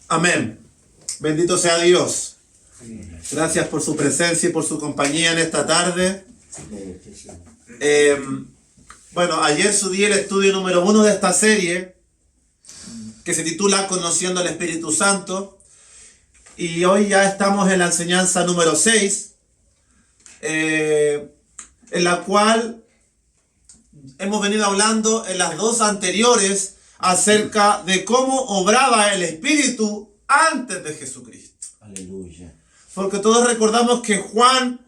Amén. Bendito sea Dios. Gracias por su presencia y por su compañía en esta tarde. Bueno, ayer subí el estudio número 1 de esta serie, que se titula Conociendo al Espíritu Santo. Y hoy ya estamos en la enseñanza número 6, en la cual hemos venido hablando en las dos anteriores acerca de cómo obraba el Espíritu antes de Jesucristo. Aleluya. Porque todos recordamos que Juan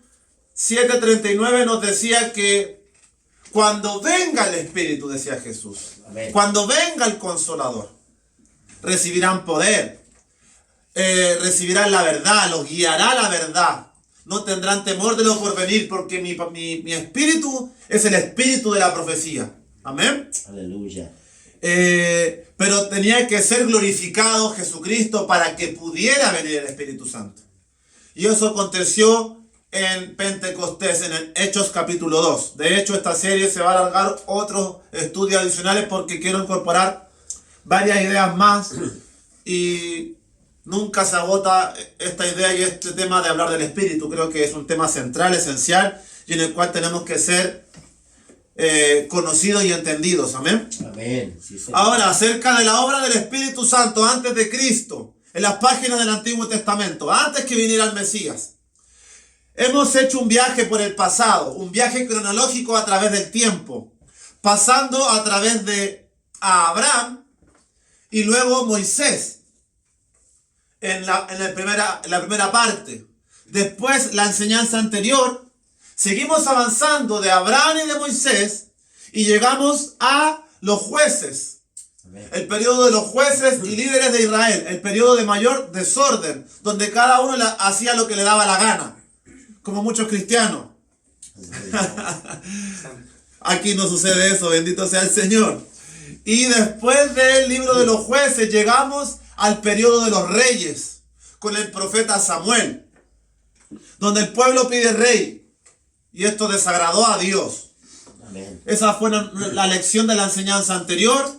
7:39 nos decía que cuando venga el Espíritu, decía Jesús, Amén. Cuando venga el Consolador, recibirán poder, recibirán la verdad, los guiará la verdad. No tendrán temor de lo por venir, porque mi espíritu es el espíritu de la profecía. Amén. Aleluya. Pero tenía que ser glorificado Jesucristo para que pudiera venir el Espíritu Santo. Y eso aconteció en Pentecostés, en el Hechos capítulo 2. De hecho, esta serie se va a alargar otros estudios adicionales porque quiero incorporar varias ideas más y nunca se agota esta idea y este tema de hablar del Espíritu. Creo que es un tema central, esencial, y en el cual tenemos que ser conocidos y entendidos. Amén. Amén. Sí, Señor. Ahora, acerca de la obra del Espíritu Santo antes de Cristo, en las páginas del Antiguo Testamento, antes que viniera el Mesías, hemos hecho un viaje por el pasado, un viaje cronológico a través del tiempo, pasando a través de Abraham y luego Moisés en la primera parte. Después, la enseñanza anterior, seguimos avanzando de Abraham y de Moisés y llegamos a los jueces. Amén. El periodo de los jueces y líderes de Israel, el periodo de mayor desorden, donde cada uno hacía lo que le daba la gana, como muchos cristianos. Aquí no sucede eso, bendito sea el Señor. Y después del libro de los jueces llegamos al periodo de los reyes, con el profeta Samuel, donde el pueblo pide rey, y esto desagradó a Dios. Amén. Esa fue la lección de la enseñanza anterior.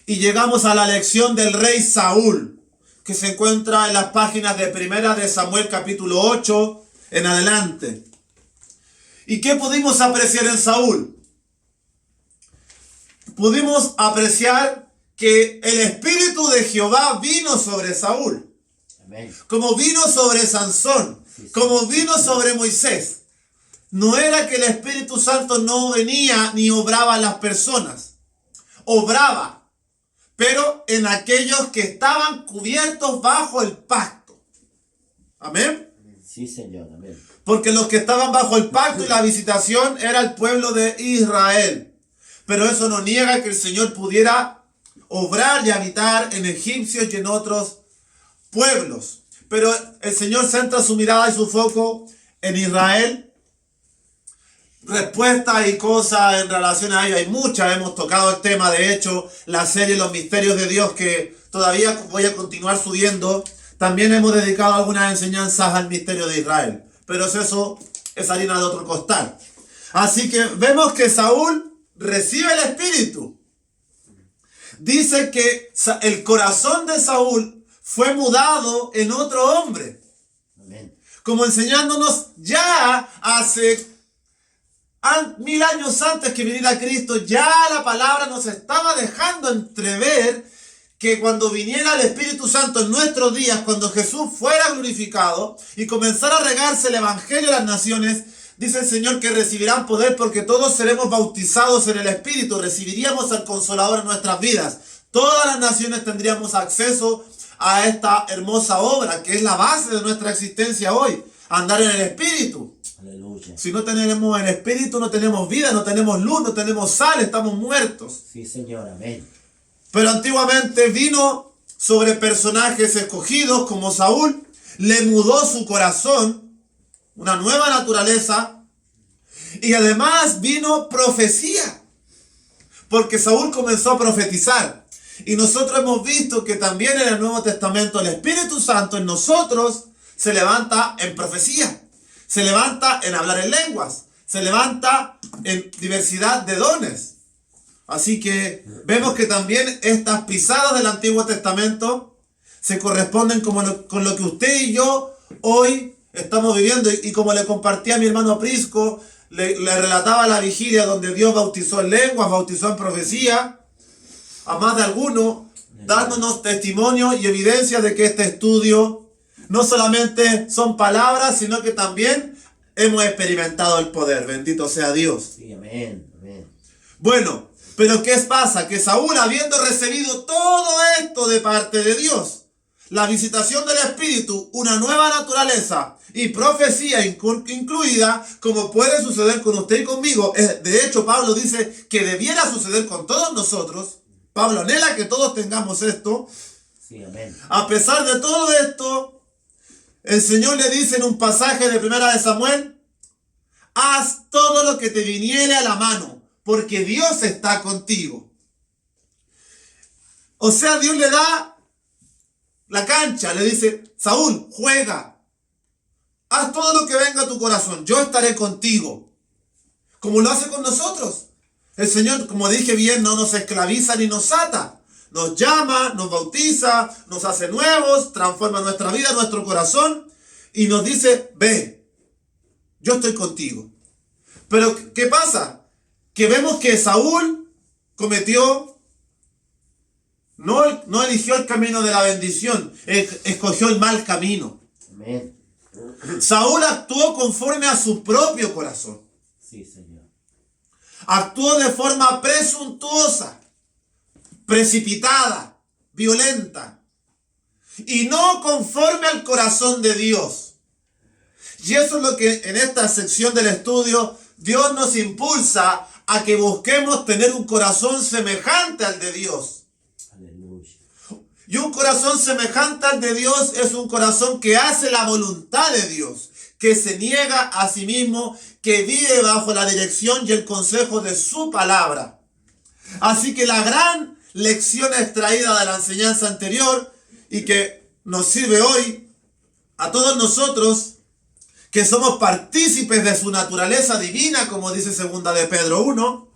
Y llegamos a la lección del rey Saúl, que se encuentra en las páginas de Primera de Samuel capítulo 8 en adelante. ¿Y qué pudimos apreciar en Saúl? Pudimos apreciar que el Espíritu de Jehová vino sobre Saúl, Amén. como vino sobre Sansón, como vino sobre Moisés. No era que el Espíritu Santo no venía ni obraba en las personas. Obraba, pero en aquellos que estaban cubiertos bajo el pacto. Amén. Sí, Señor. Amén. Porque los que estaban bajo el pacto y la visitación era el pueblo de Israel. Pero eso no niega que el Señor pudiera obrar y habitar en egipcios y en otros pueblos. Pero el Señor centra su mirada y su foco en Israel. Respuestas y cosas en relación a ello hay muchas, hemos tocado el tema, de hecho, la serie Los Misterios de Dios, que todavía voy a continuar subiendo, también hemos dedicado algunas enseñanzas al misterio de Israel, pero eso es harina de otro costal. Así que vemos que Saúl recibe el Espíritu. Dice que el corazón de Saúl fue mudado en otro hombre, Amén. como enseñándonos ya hace 1000 años antes que viniera Cristo. Ya la palabra nos estaba dejando entrever que cuando viniera el Espíritu Santo en nuestros días, cuando Jesús fuera glorificado y comenzara a regarse el Evangelio a las naciones, dice el Señor que recibirán poder porque todos seremos bautizados en el Espíritu, recibiríamos al Consolador en nuestras vidas. Todas las naciones tendríamos acceso a esta hermosa obra que es la base de nuestra existencia hoy, andar en el Espíritu. Aleluya. Si no tenemos el Espíritu, no tenemos vida, no tenemos luz, no tenemos sal, estamos muertos. Sí, Señor. Amén. Pero antiguamente vino sobre personajes escogidos como Saúl, le mudó su corazón, una nueva naturaleza, y además vino profecía, porque Saúl comenzó a profetizar. Y nosotros hemos visto que también en el Nuevo Testamento el Espíritu Santo en nosotros se levanta en profecía. Se levanta en hablar en lenguas. Se levanta en diversidad de dones. Así que vemos que también estas pisadas del Antiguo Testamento se corresponden con lo que usted y yo hoy estamos viviendo. Y como le compartía a mi hermano Prisco, le relataba la vigilia donde Dios bautizó en lenguas, bautizó en profecía, a más de alguno, dándonos testimonio y evidencia de que este estudio no solamente son palabras, sino que también hemos experimentado el poder. Bendito sea Dios. Sí, amén, amén. Bueno, pero ¿qué pasa? Que Saúl, habiendo recibido todo esto de parte de Dios, la visitación del Espíritu, una nueva naturaleza y profecía incluida, como puede suceder con usted y conmigo. De hecho, Pablo dice que debiera suceder con todos nosotros. Pablo anhela que todos tengamos esto. Sí, amén. A pesar de todo esto, el Señor le dice en un pasaje de 1 de Samuel: haz todo lo que te viniere a la mano, porque Dios está contigo. O sea, Dios le da la cancha, le dice: Saúl, juega, haz todo lo que venga a tu corazón, yo estaré contigo. Como lo hace con nosotros. El Señor, como dije bien, no nos esclaviza ni nos ata. Nos llama, nos bautiza, nos hace nuevos, transforma nuestra vida, nuestro corazón, y nos dice: ve, yo estoy contigo. Pero ¿qué pasa? Que vemos que Saúl no eligió el camino de la bendición, escogió el mal camino. Amén. Saúl actuó conforme a su propio corazón. Sí, Señor. Actuó de forma presuntuosa, precipitada, violenta, y no conforme al corazón de Dios. Y eso es lo que en esta sección del estudio Dios nos impulsa a que busquemos tener un corazón semejante al de Dios. Aleluya. Y un corazón semejante al de Dios es un corazón que hace la voluntad de Dios, que se niega a sí mismo, que vive bajo la dirección y el consejo de su palabra. Así que la gran lección extraída de la enseñanza anterior y que nos sirve hoy a todos nosotros, que somos partícipes de su naturaleza divina, como dice 2 de Pedro 1,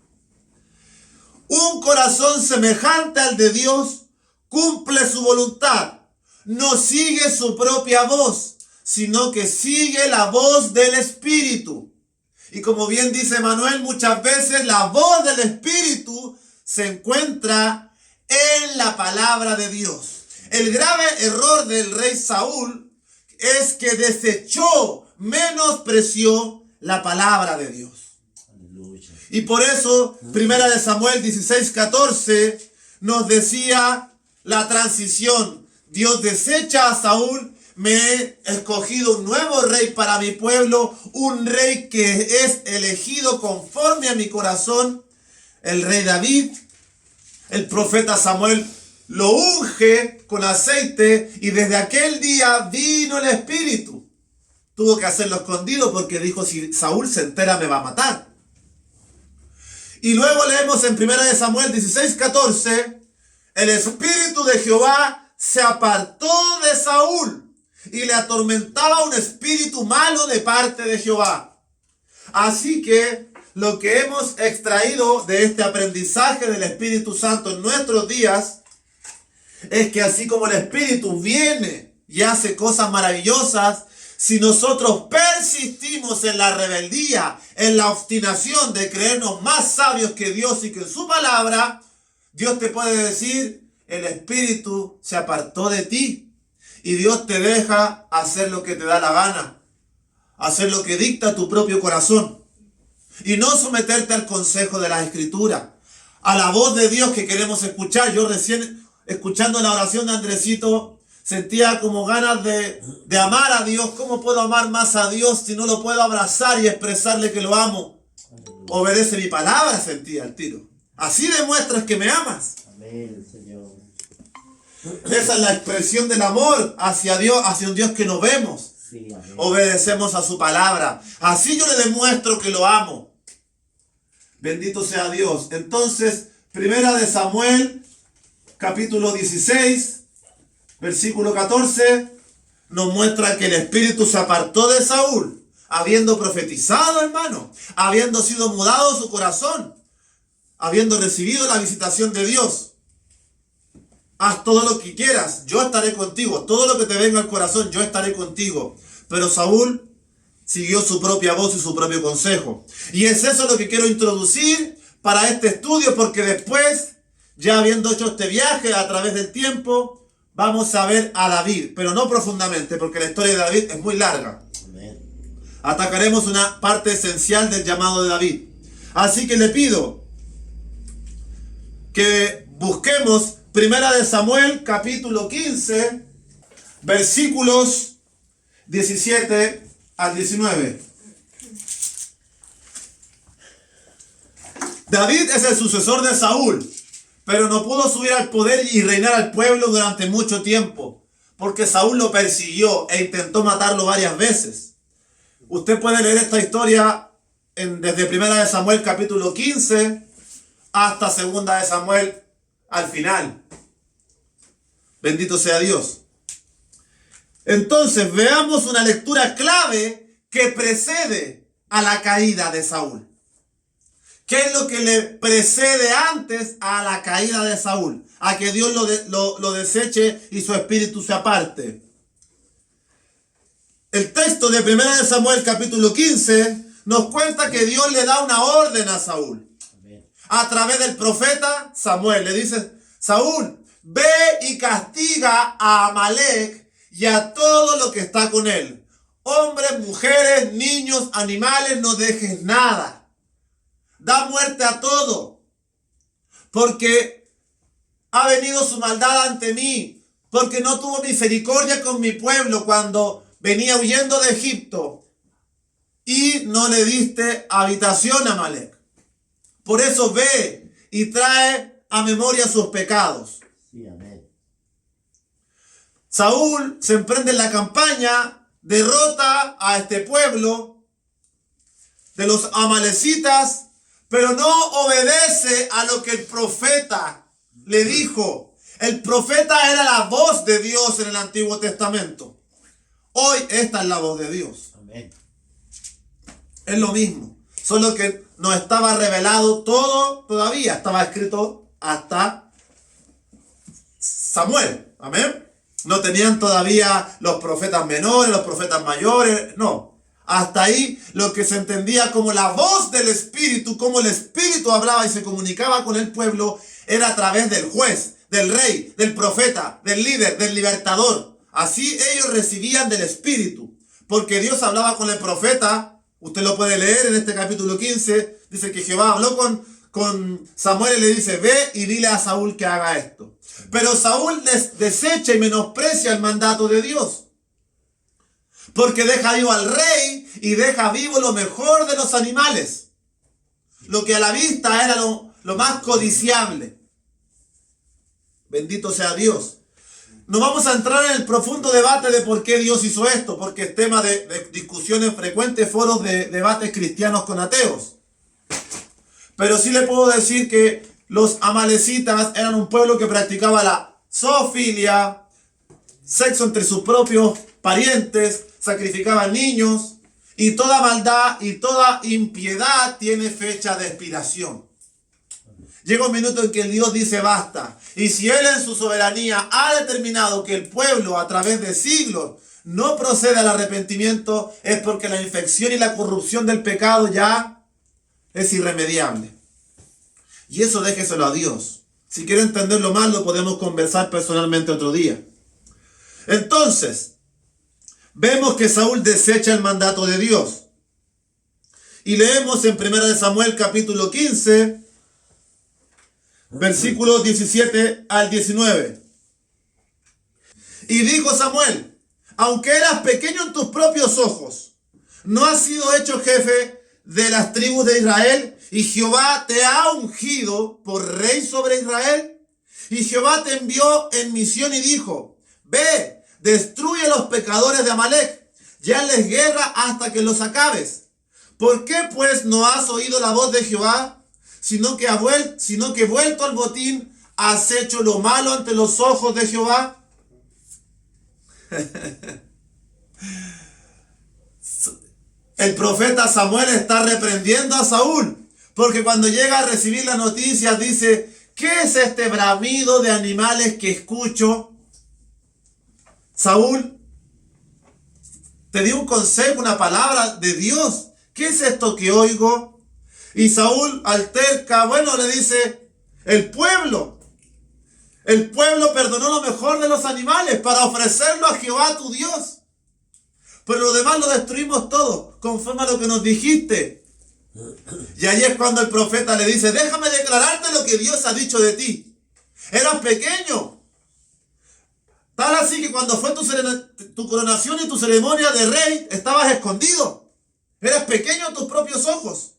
un corazón semejante al de Dios cumple su voluntad, no sigue su propia voz, sino que sigue la voz del Espíritu. Y como bien dice Manuel, muchas veces la voz del Espíritu se encuentra en la palabra de Dios. El grave error del rey Saúl es que desechó, menospreció la palabra de Dios. Aleluya. Y por eso, 1 de Samuel 16:14 nos decía la transición. Dios desecha a Saúl: me he escogido un nuevo rey para mi pueblo, un rey que es elegido conforme a mi corazón. El rey David, el profeta Samuel lo unge con aceite y desde aquel día vino el Espíritu. Tuvo que hacerlo escondido porque dijo: si Saúl se entera me va a matar. Y luego leemos en 1 de Samuel 16:14, el Espíritu de Jehová se apartó de Saúl y le atormentaba un espíritu malo de parte de Jehová. Así que lo que hemos extraído de este aprendizaje del Espíritu Santo en nuestros días es que así como el Espíritu viene y hace cosas maravillosas, si nosotros persistimos en la rebeldía, en la obstinación de creernos más sabios que Dios y que su palabra, Dios te puede decir: el Espíritu se apartó de ti. Y Dios te deja hacer lo que te da la gana, hacer lo que dicta tu propio corazón, y no someterte al consejo de la Escritura, a la voz de Dios que queremos escuchar. Yo recién, escuchando la oración de Andresito, sentía como ganas de amar a Dios. ¿Cómo puedo amar más a Dios si no lo puedo abrazar y expresarle que lo amo? Obedece mi palabra, sentía al tiro. Así demuestras que me amas. Amén, Señor. Esa es la expresión del amor hacia Dios, hacia un Dios que no vemos. Sí, amén. Obedecemos a su palabra. Así yo le demuestro que lo amo. Bendito sea Dios. Entonces, 1 de Samuel, capítulo 16, versículo 14, nos muestra que el Espíritu se apartó de Saúl, habiendo profetizado, hermano, habiendo sido mudado su corazón, habiendo recibido la visitación de Dios. haz todo lo que quieras, yo estaré contigo. Todo lo que te venga al corazón, yo estaré contigo. Pero Saúl siguió su propia voz y su propio consejo. Y es eso lo que quiero introducir para este estudio, porque después, ya habiendo hecho este viaje a través del tiempo, vamos a ver a David, pero no profundamente, porque la historia de David es muy larga. Amén. Atacaremos una parte esencial del llamado de David. Así que le pido que busquemos Primera de Samuel, capítulo 15, versículos 17 al 19. David es el sucesor de Saúl, pero no pudo subir al poder y reinar al pueblo durante mucho tiempo, porque Saúl lo persiguió e intentó matarlo varias veces. Usted puede leer esta historia desde Primera de Samuel capítulo 15 hasta Segunda de Samuel al final. Bendito sea Dios. Entonces veamos una lectura clave que precede a la caída de Saúl. ¿Qué es lo que le precede antes a la caída de Saúl? A que Dios lo deseche y su espíritu se aparte. El texto de 1 Samuel capítulo 15 nos cuenta que Dios le da una orden a Saúl. Amén. A través del profeta Samuel. Le dice: Saúl, ve y castiga a Amalek y a todo lo que está con él. Hombres, mujeres, niños, animales, no dejes nada. Da muerte a todo, porque ha venido su maldad ante mí, porque no tuvo misericordia con mi pueblo cuando venía huyendo de Egipto, y no le diste habitación a Amalek. Por eso ve y trae a memoria sus pecados. Sí, amén. Saúl se emprende en la campaña, derrota a este pueblo de los amalecitas, pero no obedece a lo que el profeta le dijo. El profeta era la voz de Dios en el Antiguo Testamento. Hoy esta es la voz de Dios. Amén. Es lo mismo, solo que no estaba revelado todo todavía. Estaba escrito hasta Samuel. Amén. No tenían todavía los profetas menores, los profetas mayores. No. Hasta ahí lo que se entendía como la voz del Espíritu, como el Espíritu hablaba y se comunicaba con el pueblo, era a través del juez, del rey, del profeta, del líder, del libertador. Así ellos recibían del Espíritu, porque Dios hablaba con el profeta. Usted lo puede leer en este capítulo 15. Dice que Jehová habló con Samuel y le dice: ve y dile a Saúl que haga esto. Pero Saúl desecha y menosprecia el mandato de Dios, porque deja vivo al rey y deja vivo lo mejor de los animales, lo que a la vista era lo más codiciable. Bendito sea Dios. No vamos a entrar en el profundo debate de por qué Dios hizo esto, porque es tema de discusión en frecuentes foros de debates cristianos con ateos. Pero sí le puedo decir que los amalecitas eran un pueblo que practicaba la zoofilia, sexo entre sus propios parientes, sacrificaban niños, y toda maldad y toda impiedad tiene fecha de expiración. Llega un minuto en que el Dios dice basta. Y si Él en su soberanía ha determinado que el pueblo a través de siglos no procede al arrepentimiento, es porque la infección y la corrupción del pecado ya es irremediable. Y eso déjeselo a Dios. Si quiere entenderlo más, lo podemos conversar personalmente otro día. Entonces, vemos que Saúl desecha el mandato de Dios. Y leemos en 1 Samuel capítulo 15, versículos 17 al 19. Y dijo Samuel: aunque eras pequeño en tus propios ojos, no has sido hecho jefe de las tribus de Israel, y Jehová te ha ungido por rey sobre Israel. Y Jehová te envió en misión y dijo: ve, destruye a los pecadores de Amalek, y hazles guerra hasta que los acabes. ¿Por qué pues no has oído la voz de Jehová, sino que vuelto al botín has hecho lo malo ante los ojos de Jehová? El profeta Samuel está reprendiendo a Saúl, porque cuando llega a recibir la noticia dice ¿qué es este bramido de animales que escucho? Saúl te dio un consejo, una palabra de Dios. ¿Qué es esto que oigo? Y Saúl alterca, bueno, le dice, el pueblo perdonó lo mejor de los animales para ofrecerlo a Jehová tu Dios. Pero lo demás lo destruimos todo, conforme a lo que nos dijiste. Y ahí es cuando el profeta le dice, déjame declararte lo que Dios ha dicho de ti. Eras pequeño. Tal así que cuando fue tu coronación y tu ceremonia de rey, estabas escondido. Eras pequeño a tus propios ojos.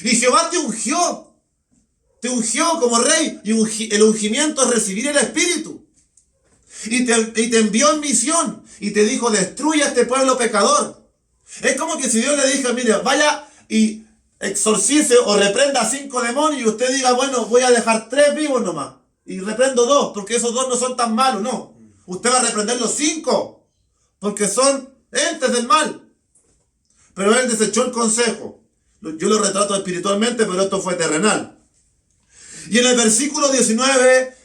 Y Jehová te ungió como rey, y el ungimiento es recibir el Espíritu. Y te envió en misión, y te dijo, destruye a este pueblo pecador. Es como que si Dios le dijo, mire, vaya y exorcice o reprenda a 5 demonios, y usted diga, bueno, voy a dejar 3 vivos nomás, y reprendo 2, porque esos 2 no son tan malos, no. Usted va a reprender los 5, porque son entes del mal. Pero él desechó el consejo. Yo lo retrato espiritualmente, pero esto fue terrenal. Y en el versículo 19,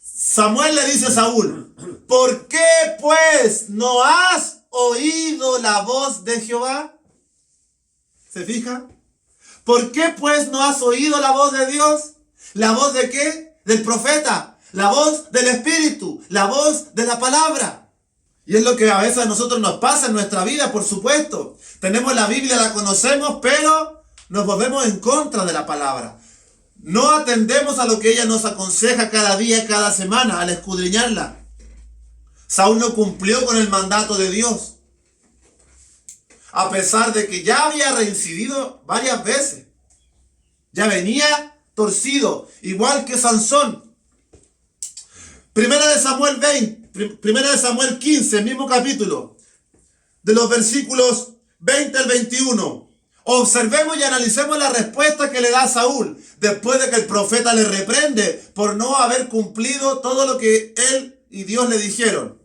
Samuel le dice a Saúl, ¿por qué pues no has oído la voz de Jehová? ¿Se fija? ¿Por qué pues no has oído la voz de Dios? ¿La voz de qué? Del profeta. La voz del Espíritu. La voz de la palabra. Y es lo que a veces a nosotros nos pasa en nuestra vida, por supuesto. Tenemos la Biblia, la conocemos, pero nos volvemos en contra de la palabra. No atendemos a lo que ella nos aconseja cada día, cada semana, al escudriñarla. Saúl no cumplió con el mandato de Dios, a pesar de que ya había reincidido varias veces. Ya venía torcido, igual que Sansón. Primera de Samuel 15, el mismo capítulo, de los versículos 20 al 21. Observemos y analicemos la respuesta que le da Saúl después de que el profeta le reprende por no haber cumplido todo lo que él y Dios le dijeron.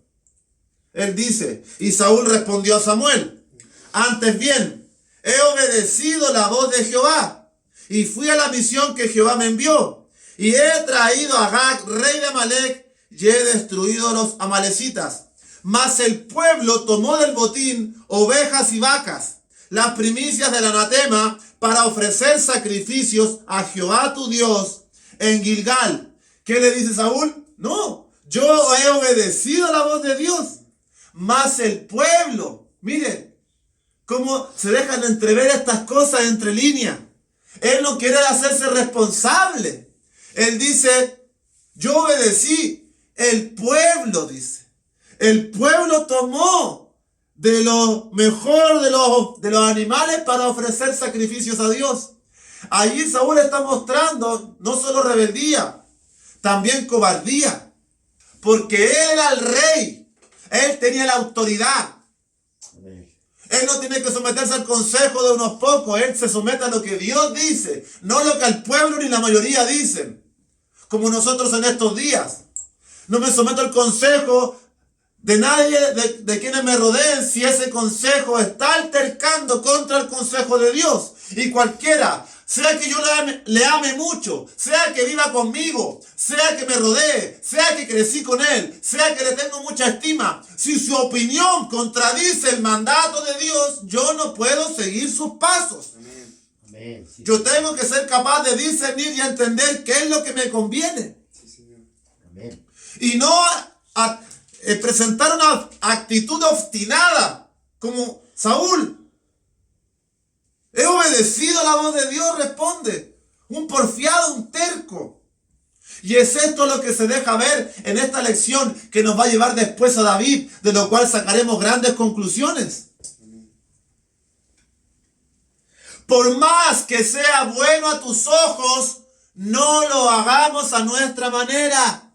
Él dice, y Saúl respondió a Samuel, antes bien, he obedecido la voz de Jehová y fui a la misión que Jehová me envió y he traído a Agag, rey de Amalec, y he destruido a los amalecitas. Mas el pueblo tomó del botín ovejas y vacas, las primicias del anatema, para ofrecer sacrificios a Jehová tu Dios en Gilgal. ¿Qué le dice Saúl? No, yo he obedecido la voz de Dios. Mas el pueblo, miren, cómo se dejan entrever estas cosas entre líneas. Él no quiere hacerse responsable. Él dice, yo obedecí. El pueblo, dice. El pueblo tomó de lo mejor de los animales para ofrecer sacrificios a Dios. Allí Saúl está mostrando no solo rebeldía, también cobardía. Porque él era el rey. Él tenía la autoridad. Él no tiene que someterse al consejo de unos pocos. Él se somete a lo que Dios dice, no lo que el pueblo ni la mayoría dicen. Como nosotros en estos días. No me someto al consejo de nadie, de quienes me rodeen, si ese consejo está altercando contra el consejo de Dios. Y cualquiera, sea que yo le ame mucho, sea que viva conmigo, sea que me rodee, sea que crecí con él, sea que le tengo mucha estima, si su opinión contradice el mandato de Dios, yo no puedo seguir sus pasos. Amén. Sí. Yo tengo que ser capaz de discernir y entender qué es lo que me conviene. Sí, Señor. Amén. Y no presentar una actitud obstinada como Saúl. He obedecido la voz de Dios, responde. Un porfiado, un terco. Y es esto lo que se deja ver en esta lección que nos va a llevar después a David, de lo cual sacaremos grandes conclusiones. Por más que sea bueno a tus ojos, no lo hagamos a nuestra manera.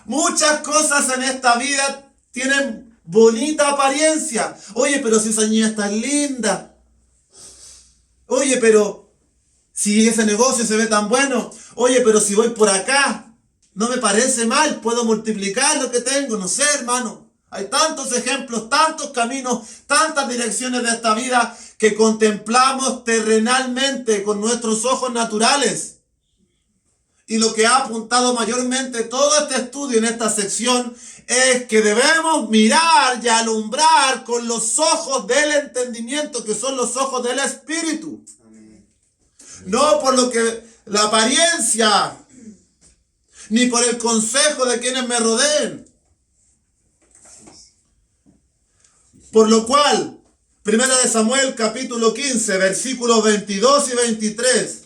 Muchas cosas en esta vida tienen bonita apariencia. Oye, pero si esa niña es tan linda. Oye, pero si ese negocio se ve tan bueno. Oye, pero si voy por acá, no me parece mal. Puedo multiplicar lo que tengo. No sé, hermano. Hay tantos ejemplos, tantos caminos, tantas direcciones de esta vida que contemplamos terrenalmente con nuestros ojos naturales. y lo que ha apuntado mayormente todo este estudio en esta sección es que debemos mirar y alumbrar con los ojos del entendimiento, que son los ojos del Espíritu. Amén. No por lo que la apariencia, ni por el consejo de quienes me rodeen. Por lo cual, 1 Samuel capítulo 15, versículos 22 y 23.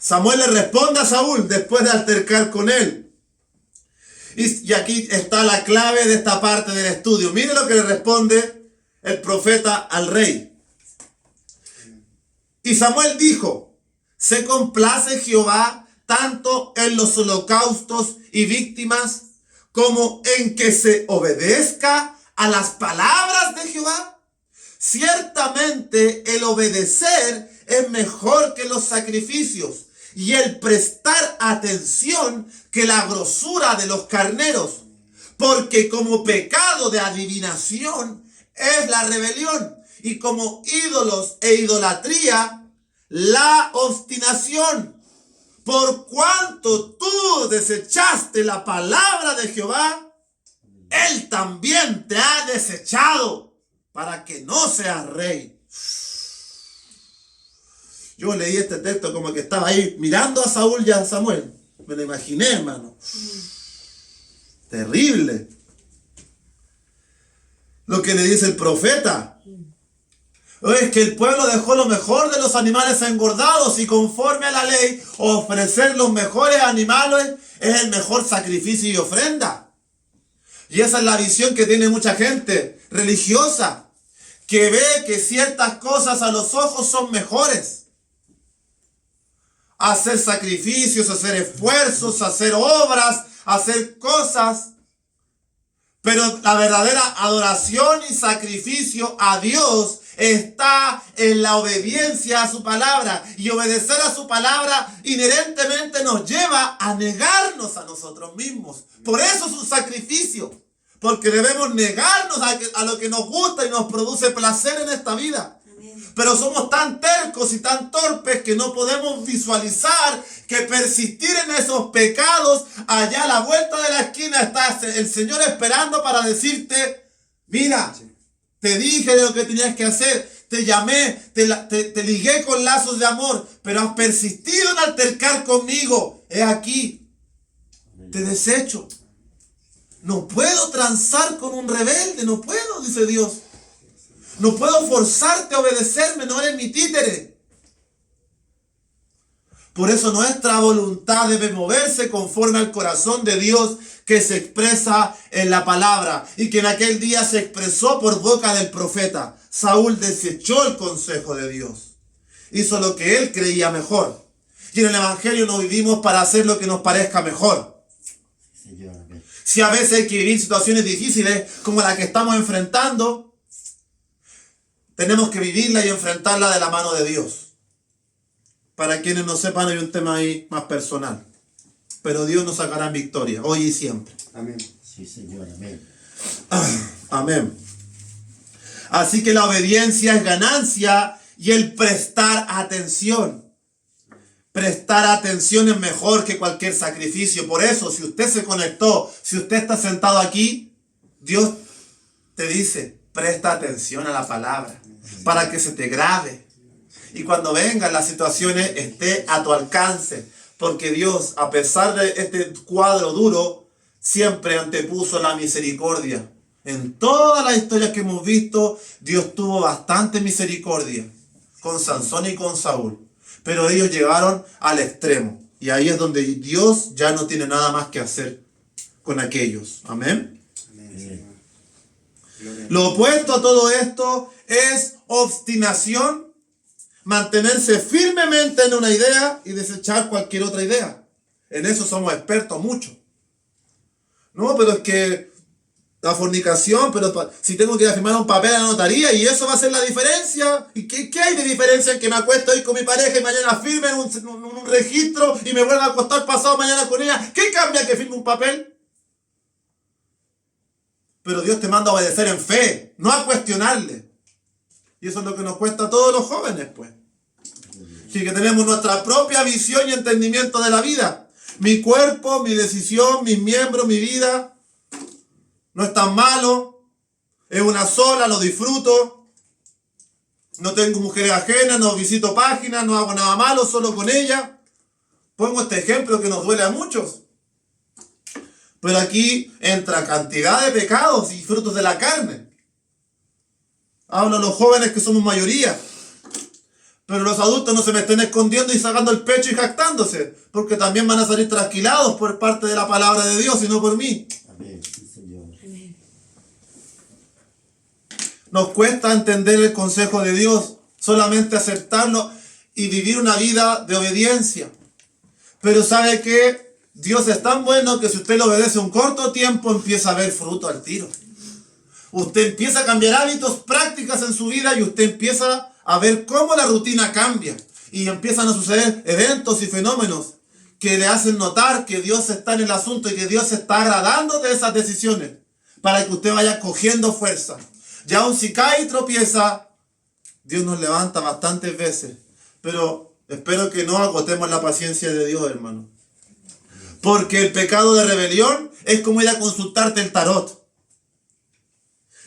Samuel le responde a Saúl después de altercar con él. Y aquí está la clave de esta parte del estudio. Mire lo que le responde el profeta al rey. Y Samuel dijo: ¿se complace Jehová tanto en los holocaustos y víctimas como en que se obedezca a las palabras de Jehová? Ciertamente el obedecer es mejor que los sacrificios, y el prestar atención que la grosura de los carneros, porque como pecado de adivinación es la rebelión, y como ídolos e idolatría la obstinación. Por cuanto tú desechaste la palabra de Jehová, Él también te ha desechado para que no seas rey. Yo leí este texto como que estaba ahí mirando a Saúl y a Samuel. Me lo imaginé, hermano. Terrible. Lo que le dice el profeta es que el pueblo dejó lo mejor de los animales engordados, y conforme a la ley, ofrecer los mejores animales es el mejor sacrificio y ofrenda. Y esa es la visión que tiene mucha gente religiosa, que ve que ciertas cosas a los ojos son mejores. Hacer sacrificios, hacer esfuerzos, hacer obras, hacer cosas. Pero la verdadera adoración y sacrificio a Dios está en la obediencia a su palabra. Y obedecer a su palabra inherentemente nos lleva a negarnos a nosotros mismos. Por eso es un sacrificio. Porque debemos negarnos a lo que nos gusta y nos produce placer en esta vida. Pero somos tan tercos y tan torpes que no podemos visualizar que persistir en esos pecados, allá a la vuelta de la esquina está el Señor esperando para decirte: mira, te dije de lo que tenías que hacer, te llamé, te ligué con lazos de amor, pero has persistido en altercar conmigo. He aquí, te desecho. No puedo transar con un rebelde, no puedo, dice Dios. No puedo forzarte a obedecerme, no eres mi títere. Por eso nuestra voluntad debe moverse conforme al corazón de Dios que se expresa en la palabra, y que en aquel día se expresó por boca del profeta. Saúl desechó el consejo de Dios. Hizo lo que él creía mejor. Y en el Evangelio no vivimos para hacer lo que nos parezca mejor. Si a veces hay que vivir situaciones difíciles como la que estamos enfrentando, tenemos que vivirla y enfrentarla de la mano de Dios. Para quienes no sepan, hay un tema ahí más personal. Pero Dios nos sacará en victoria, hoy y siempre. Amén. Sí, Señor, amén. Amén. Así que la obediencia es ganancia, y el prestar atención. Prestar atención es mejor que cualquier sacrificio. Por eso, si usted se conectó, si usted está sentado aquí, Dios te dice: presta atención a la palabra para que se te grabe. Y cuando vengan las situaciones, esté a tu alcance. Porque Dios, a pesar de este cuadro duro, siempre antepuso la misericordia. En todas las historias que hemos visto, Dios tuvo bastante misericordia con Sansón y con Saúl. Pero ellos llegaron al extremo. Y ahí es donde Dios ya no tiene nada más que hacer con aquellos. Amén. Amén, Señor. Gloria a Lo opuesto a todo esto es obstinación, mantenerse firmemente en una idea y desechar cualquier otra idea. En eso somos expertos mucho. No, pero es que la fornicación, pero si tengo que ir a firmar un papel a la notaría y eso va a ser la diferencia. ¿Y qué hay de diferencia en que me acuesto hoy con mi pareja y mañana firme en un registro y me vuelva a acostar pasado mañana con ella? ¿Qué cambia que firme un papel? Pero Dios te manda a obedecer en fe, no a cuestionarle. Y eso es lo que nos cuesta a todos los jóvenes, pues. Sí, que tenemos nuestra propia visión y entendimiento de la vida. Mi cuerpo, mi decisión, mis miembros, mi vida no es tan malo. Es una sola, lo disfruto. No tengo mujeres ajenas, no visito páginas, no hago nada malo, solo con ella. Pongo este ejemplo que nos duele a muchos. Pero aquí entra cantidad de pecados y frutos de la carne. Hablo a los jóvenes que somos mayoría. Pero los adultos no se me estén escondiendo y sacando el pecho y jactándose. Porque también van a salir trasquilados por parte de la palabra de Dios y no por mí. Amén. Sí, Señor. Nos cuesta entender el consejo de Dios. Solamente aceptarlo y vivir una vida de obediencia. Pero ¿sabe qué? Dios es tan bueno que si usted le obedece un corto tiempo, empieza a ver fruto al tiro. Usted empieza a cambiar hábitos, prácticas en su vida y usted empieza a ver cómo la rutina cambia. Y empiezan a suceder eventos y fenómenos que le hacen notar que Dios está en el asunto y que Dios se está agradando de esas decisiones para que usted vaya cogiendo fuerza. Y aun si cae y tropieza, Dios nos levanta bastantes veces. Pero espero que no agotemos la paciencia de Dios, hermano. Porque el pecado de rebelión es como ir a consultarte el tarot.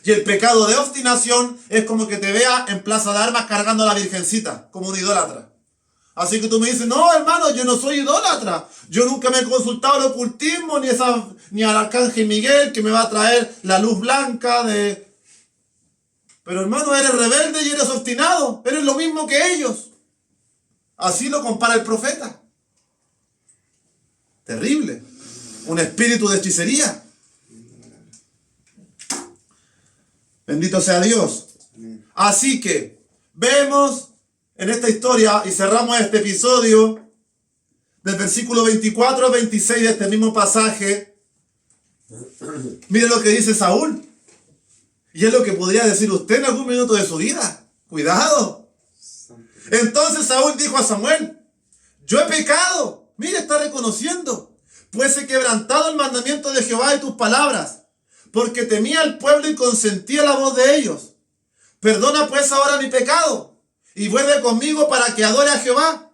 Y el pecado de obstinación es como que te vea en Plaza de Armas cargando a la Virgencita, como un idólatra. Así que tú me dices, no, hermano, yo no soy idólatra. Yo nunca me he consultado el ocultismo, ni al Arcángel Miguel, que me va a traer la luz blanca de... Pero hermano, eres rebelde y eres obstinado. Eres lo mismo que ellos. Así lo compara el profeta. Terrible. Un espíritu de hechicería. Bendito sea Dios. Así que vemos en esta historia y cerramos este episodio del versículo 24 al 26 de este mismo pasaje. Mire lo que dice Saúl. Y es lo que podría decir usted en algún minuto de su vida. Cuidado. Entonces Saúl dijo a Samuel, yo he pecado. Mire, está reconociendo. Pues he quebrantado el mandamiento de Jehová y tus palabras, porque temía al pueblo y consentía la voz de ellos. Perdona pues ahora mi pecado, y vuelve conmigo para que adore a Jehová.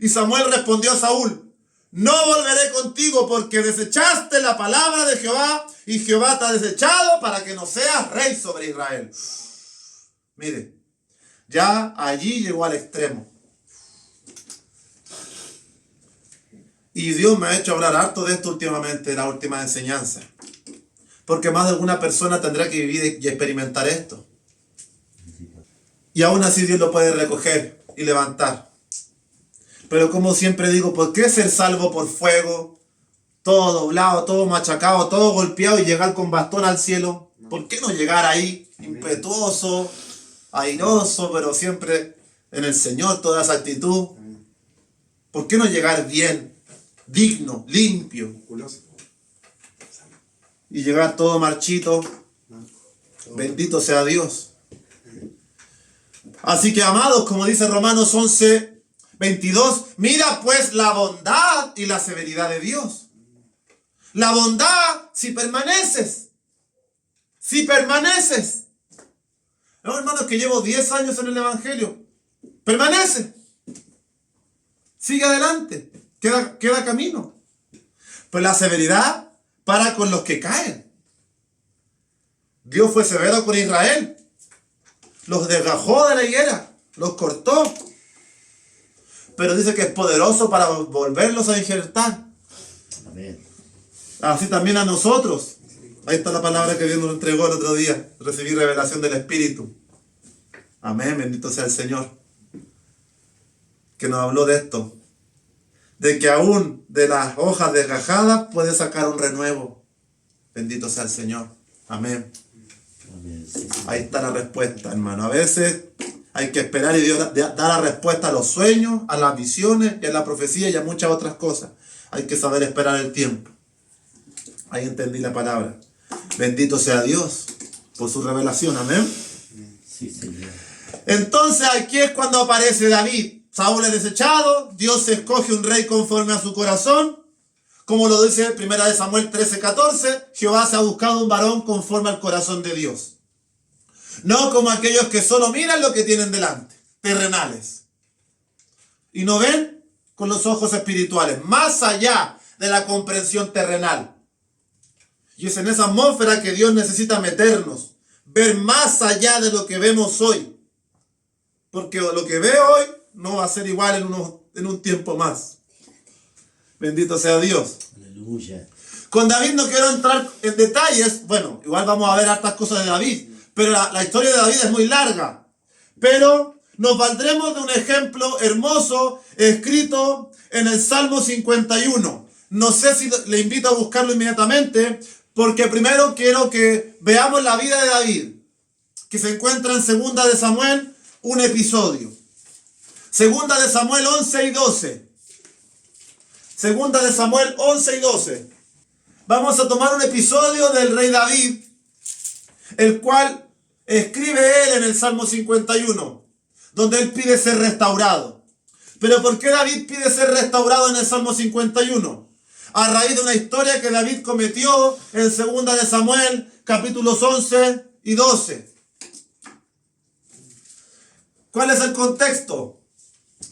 Y Samuel respondió a Saúl, no volveré contigo, porque desechaste la palabra de Jehová, y Jehová te ha desechado para que no seas rey sobre Israel. Mire, ya allí llegó al extremo. Y Dios me ha hecho hablar harto de esto últimamente, la última enseñanza. Porque más de alguna persona tendrá que vivir y experimentar esto. Y aún así Dios lo puede recoger y levantar. Pero como siempre digo, ¿por qué ser salvo por fuego? Todo doblado, todo machacado, todo golpeado y llegar con bastón al cielo. ¿Por qué no llegar ahí impetuoso, airoso, pero siempre en el Señor toda esa actitud? ¿Por qué no llegar bien, digno, limpio? Y llegar todo marchito. Bendito sea Dios. Así que, amados, como dice Romanos 11, 22, mira pues la bondad y la severidad de Dios. La bondad si permaneces. Si permaneces. No, hermanos, que llevo 10 años en el Evangelio. Permanece. Sigue adelante. Queda camino. Pues la severidad para con los que caen. Dios fue severo con Israel. Los desgajó de la higuera. Los cortó. Pero dice que es poderoso para volverlos a injertar. Amén. Así también a nosotros. Ahí está la palabra que Dios nos entregó el otro día. Recibí revelación del Espíritu. Amén. Bendito sea el Señor. Que nos habló de esto. De que aún de las hojas desgajadas puede sacar un renuevo. Bendito sea el Señor. Amén. Amén. Sí, sí. Ahí está la respuesta, hermano. A veces hay que esperar y Dios da la respuesta a los sueños, a las visiones y a la profecía y a muchas otras cosas. Hay que saber esperar el tiempo. Ahí entendí la palabra. Bendito sea Dios por su revelación. Amén. Sí, Señor. Entonces aquí es cuando aparece David. Saúl es desechado, Dios escoge un rey conforme a su corazón. Como lo dice 1 Samuel 13:14, Jehová se ha buscado un varón conforme al corazón de Dios. No como aquellos que solo miran lo que tienen delante, terrenales. y no ven con los ojos espirituales, más allá de la comprensión terrenal. Y es en esa atmósfera que Dios necesita meternos, ver más allá de lo que vemos hoy. Porque lo que veo hoy no va a ser igual en un tiempo más. Bendito sea Dios. Aleluya. Con David no quiero entrar en detalles. Bueno, igual vamos a ver hartas cosas de David. Pero la historia de David es muy larga. Pero nos valdremos de un ejemplo hermoso escrito en el Salmo 51. No sé si le invito a buscarlo inmediatamente, porque primero quiero que veamos la vida de David, que se encuentra en 2 de Samuel, un episodio. 2 de Samuel 11 y 12. 2 de Samuel 11 y 12. Vamos a tomar un episodio del rey David, el cual escribe él en el Salmo 51, donde él pide ser restaurado. Pero ¿por qué David pide ser restaurado en el Salmo 51? A raíz de una historia que David cometió en 2 de Samuel, capítulos 11 y 12. ¿Cuál es el contexto?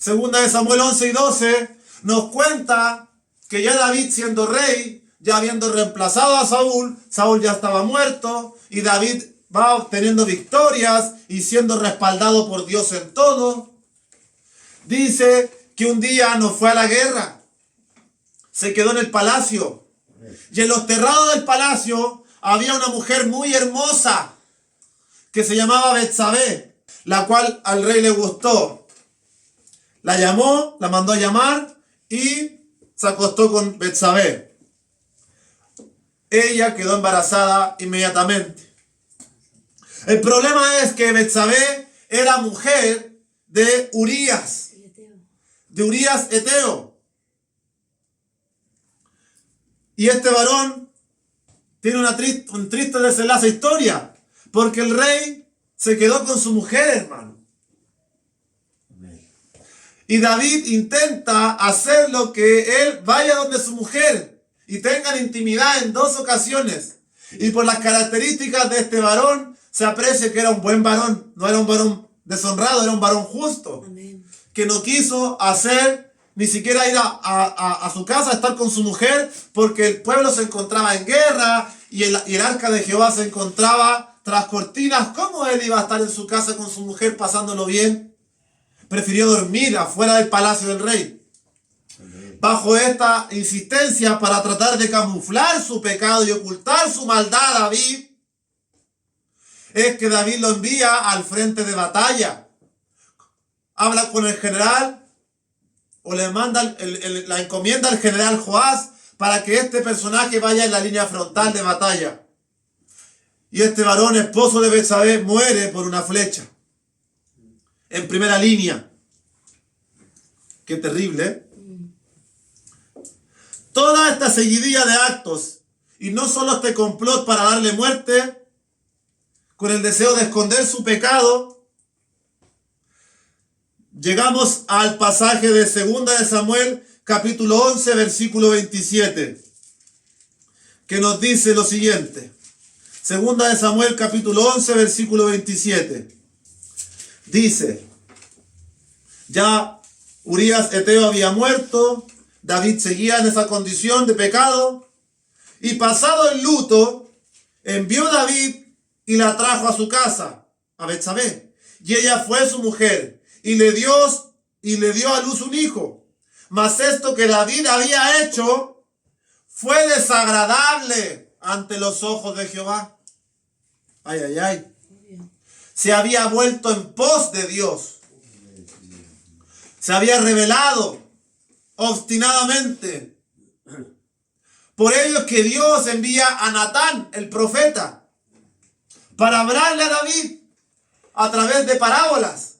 2 de Samuel 11 y 12 nos cuenta que ya David, siendo rey, ya habiendo reemplazado a Saúl, Saúl ya estaba muerto y David va obteniendo victorias y siendo respaldado por Dios en todo. Dice que un día no fue a la guerra, se quedó en el palacio. Y en los terrados del palacio había una mujer muy hermosa que se llamaba Betsabé, la cual al rey le gustó. La llamó, la mandó a llamar y se acostó con Betsabé. Ella quedó embarazada inmediatamente. El problema es que Betsabé era mujer de Urías, eteo. Y este varón tiene un triste desenlace historia, porque el rey se quedó con su mujer, hermano. Amén. Y David intenta hacer lo que él vaya donde su mujer y tengan intimidad en 2 ocasiones. Y por las características de este varón, se aprecia que era un buen varón. No era un varón deshonrado, era un varón justo. Amén. Que no quiso hacer ni siquiera ir a su casa a estar con su mujer, porque el pueblo se encontraba en guerra y el arca de Jehová se encontraba tras cortinas. ¿Cómo él iba a estar en su casa con su mujer pasándolo bien? Prefirió dormir afuera del palacio del rey. Amén. Bajo esta insistencia para tratar de camuflar su pecado y ocultar su maldad a David, es que David lo envía al frente de batalla. Habla con el general o le manda la encomienda al general Joás para que este personaje vaya en la línea frontal de batalla. Y este varón, esposo de Betsabé, muere por una flecha. En primera línea. Qué terrible, ¿eh? Toda esta seguidilla de actos, y no solo este complot para darle muerte, con el deseo de esconder su pecado, llegamos al pasaje de 2 de Samuel, capítulo 11, versículo 27, que nos dice lo siguiente. 2 de Samuel, capítulo 11, versículo 27. Dice, ya Urías eteo había muerto, David seguía en esa condición de pecado, y pasado el luto, envió David y la trajo a su casa, a Betsabé, y ella fue su mujer, y le dio a luz un hijo. Mas esto que David había hecho fue desagradable ante los ojos de Jehová. Ay, ay, ay. Se había vuelto en pos de Dios. Se había rebelado obstinadamente. Por ello es que Dios envía a Natán, el profeta, para hablarle a David a través de parábolas.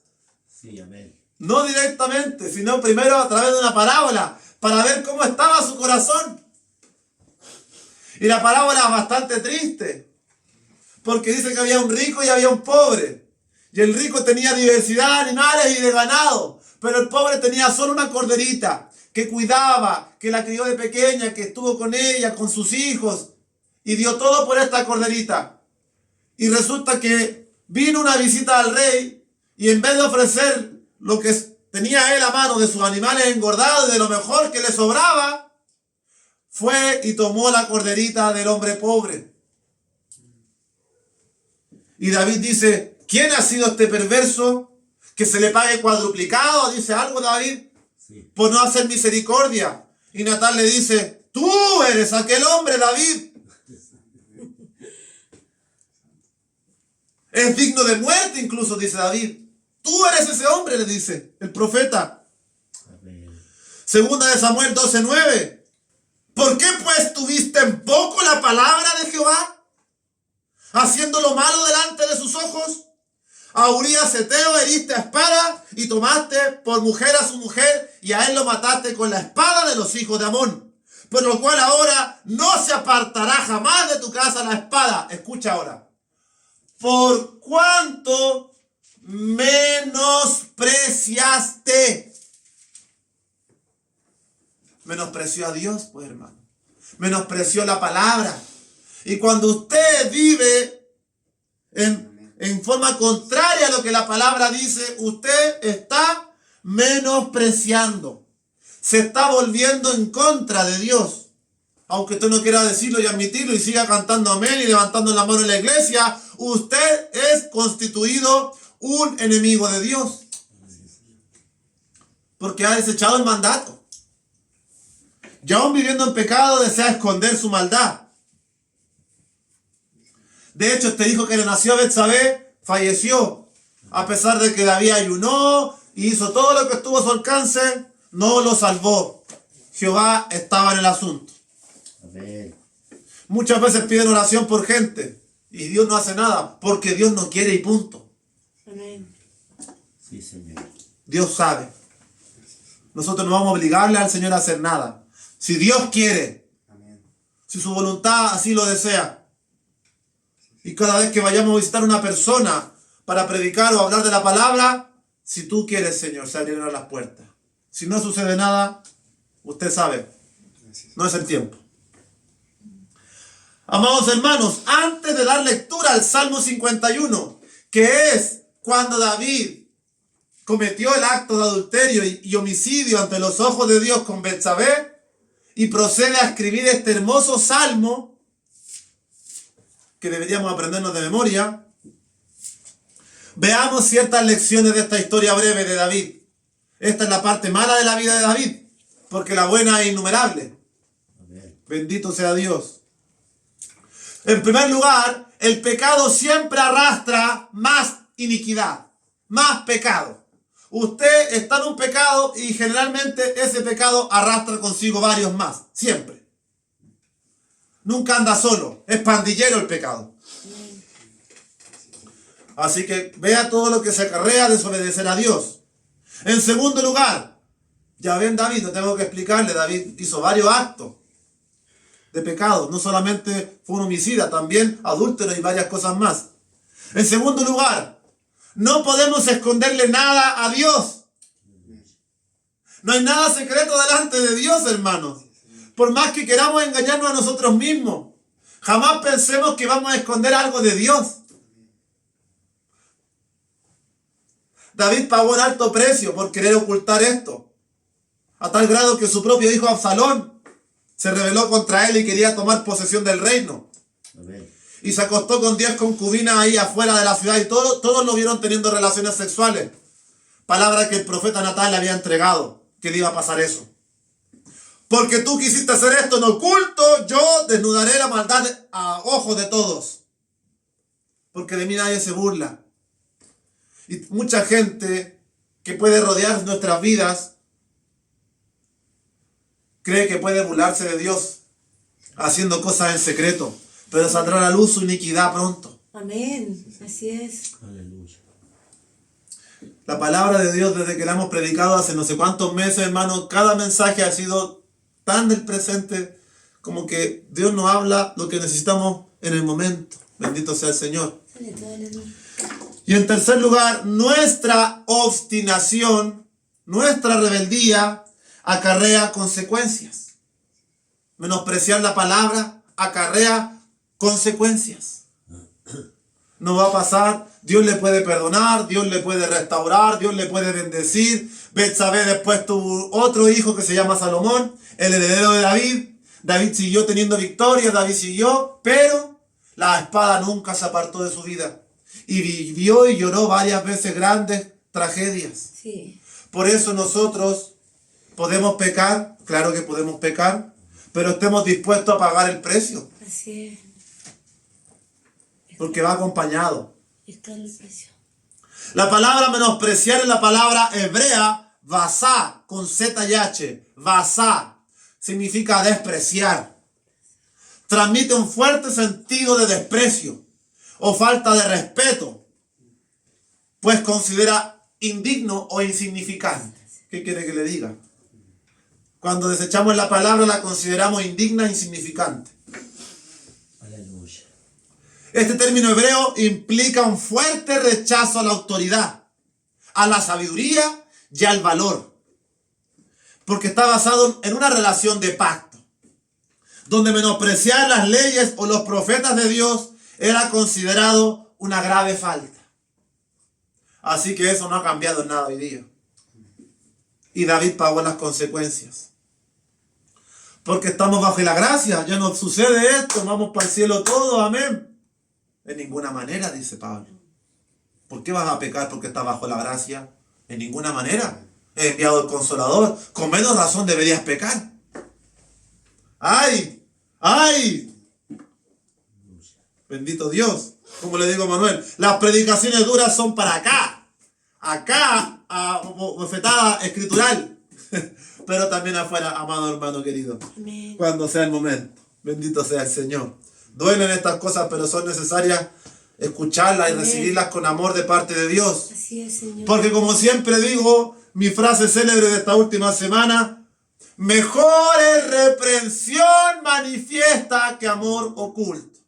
Sí, amén. No directamente, sino primero a través de una parábola, para ver cómo estaba su corazón. Y la parábola es bastante triste, porque dice que había un rico y había un pobre. Y el rico tenía diversidad de animales y de ganado, pero el pobre tenía solo una corderita, que cuidaba, que la crió de pequeña, que estuvo con ella, con sus hijos, y dio todo por esta corderita. Y resulta que vino una visita al rey, y en vez de ofrecer lo que tenía él a mano de sus animales engordados y de lo mejor que le sobraba, fue y tomó la corderita del hombre pobre. Y David dice, ¿quién ha sido este perverso que se le pague cuadruplicado? Dice algo David, Sí. por no hacer misericordia. Y Natán le dice, tú eres aquel hombre, David. Es digno de muerte incluso, dice David. Tú eres ese hombre, le dice el profeta. Amén. Segunda de Samuel 12:9. ¿Por qué pues tuviste en poco la palabra de Jehová, haciendo lo malo delante de sus ojos? A Urías Heteo heriste a espada y tomaste por mujer a su mujer y a él lo mataste con la espada de los hijos de Amón. Por lo cual ahora no se apartará jamás de tu casa la espada. Escucha ahora. Por cuanto menospreciaste. Menospreció a Dios, pues hermano. Menospreció la palabra. Y cuando usted vive en forma contraria a lo que la palabra dice, usted está menospreciando. Se está volviendo en contra de Dios. Aunque usted no quiera decirlo y admitirlo y siga cantando amén y levantando la mano en la iglesia, usted es constituido un enemigo de Dios. Porque ha desechado el mandato. Y aún viviendo en pecado desea esconder su maldad. De hecho, este hijo que le nació a Betsabé falleció. A pesar de que David ayunó y hizo todo lo que estuvo a su alcance, no lo salvó. Jehová estaba en el asunto. Amén. Muchas veces piden oración por gente y Dios no hace nada porque Dios no quiere y punto. Amén. Sí, Señor. Dios sabe. Nosotros no vamos a obligarle al Señor a hacer nada. Si Dios quiere, Amén. si su voluntad así lo desea. Y cada vez que vayamos a visitar a una persona para predicar o hablar de la palabra, si tú quieres, Señor, se abrirán las puertas. Si no sucede nada, usted sabe, no es el tiempo. Amados hermanos, antes de dar lectura al Salmo 51, que es cuando David cometió el acto de adulterio y homicidio ante los ojos de Dios con Betsabé, y procede a escribir este hermoso salmo, que deberíamos aprendernos de memoria, veamos ciertas lecciones de esta historia breve de David. Esta es la parte mala de la vida de David, porque la buena es innumerable. Amén. Bendito sea Dios. En primer lugar, el pecado siempre arrastra más iniquidad, más pecado. Usted está en un pecado y generalmente ese pecado arrastra consigo varios más, siempre. Nunca anda solo, es pandillero el pecado. Así que vea todo lo que se acarrea desobedecer a Dios. En segundo lugar, ya ven David, no tengo que explicarle, David hizo varios actos de pecado, no solamente fue un homicida, también adúltero y varias cosas más. En segundo lugar, no podemos esconderle nada a Dios. No hay nada secreto delante de Dios, hermanos. Por más que queramos engañarnos a nosotros mismos, jamás pensemos que vamos a esconder algo de Dios. David pagó un alto precio por querer ocultar esto, a tal grado que su propio hijo Absalón se rebeló contra él y quería tomar posesión del reino. Amén. Y se acostó con 10 concubinas ahí afuera de la ciudad y todos lo vieron teniendo relaciones sexuales. Palabra que el profeta Natán le había entregado, que le iba a pasar eso. Porque tú quisiste hacer esto en oculto, yo desnudaré la maldad a ojos de todos. Porque de mí nadie se burla. Y mucha gente que puede rodear nuestras vidas cree que puede burlarse de Dios haciendo cosas en secreto, pero saldrá a la luz su iniquidad pronto. Amén. Así es. Aleluya. La palabra de Dios, desde que la hemos predicado hace no sé cuántos meses, hermano, cada mensaje ha sido tan del presente como que Dios nos habla lo que necesitamos en el momento. Bendito sea el Señor. Dale, dale, dale. Y en tercer lugar, nuestra obstinación, nuestra rebeldía acarrea consecuencias. Menospreciar la palabra acarrea consecuencias. No va a pasar, Dios le puede perdonar, Dios le puede restaurar, Dios le puede bendecir. Betsabé después tuvo otro hijo que se llama Salomón, el heredero de David. David siguió teniendo victoria, David siguió, pero la espada nunca se apartó de su vida. Y vivió y lloró varias veces grandes tragedias. Sí. Por eso nosotros podemos pecar, claro que podemos pecar, pero estemos dispuestos a pagar el precio, Así es. porque va acompañado. Es caro el precio. La palabra menospreciar es la palabra hebrea, basá, con Z y H. Basá significa despreciar. Transmite un fuerte sentido de desprecio o falta de respeto, pues considera indigno o insignificante. ¿Qué quiere que le diga? Cuando desechamos la palabra la consideramos indigna e insignificante. Aleluya. Este término hebreo implica un fuerte rechazo a la autoridad, a la sabiduría y al valor, porque está basado en una relación de pacto, donde menospreciar las leyes o los profetas de Dios era considerado una grave falta. Así que eso no ha cambiado en nada hoy día. Y David pagó las consecuencias. Porque estamos bajo la gracia, ya no sucede esto, vamos para el cielo todos, amén. De ninguna manera, dice Pablo. ¿Por qué vas a pecar porque estás bajo la gracia? De ninguna manera. He enviado el Consolador. Con menos razón deberías pecar. ¡Ay! ¡Ay! Bendito Dios. Como le digo a Manuel, las predicaciones duras son para acá. Acá, bofetada escritural. Pero también afuera, amado hermano querido. Amén. Cuando sea el momento. Bendito sea el Señor. Duelen estas cosas, pero son necesarias escucharlas y Amén. recibirlas con amor de parte de Dios. Así es, Señor. Porque como siempre digo, mi frase célebre de esta última semana, mejor es reprensión manifiesta que amor oculto.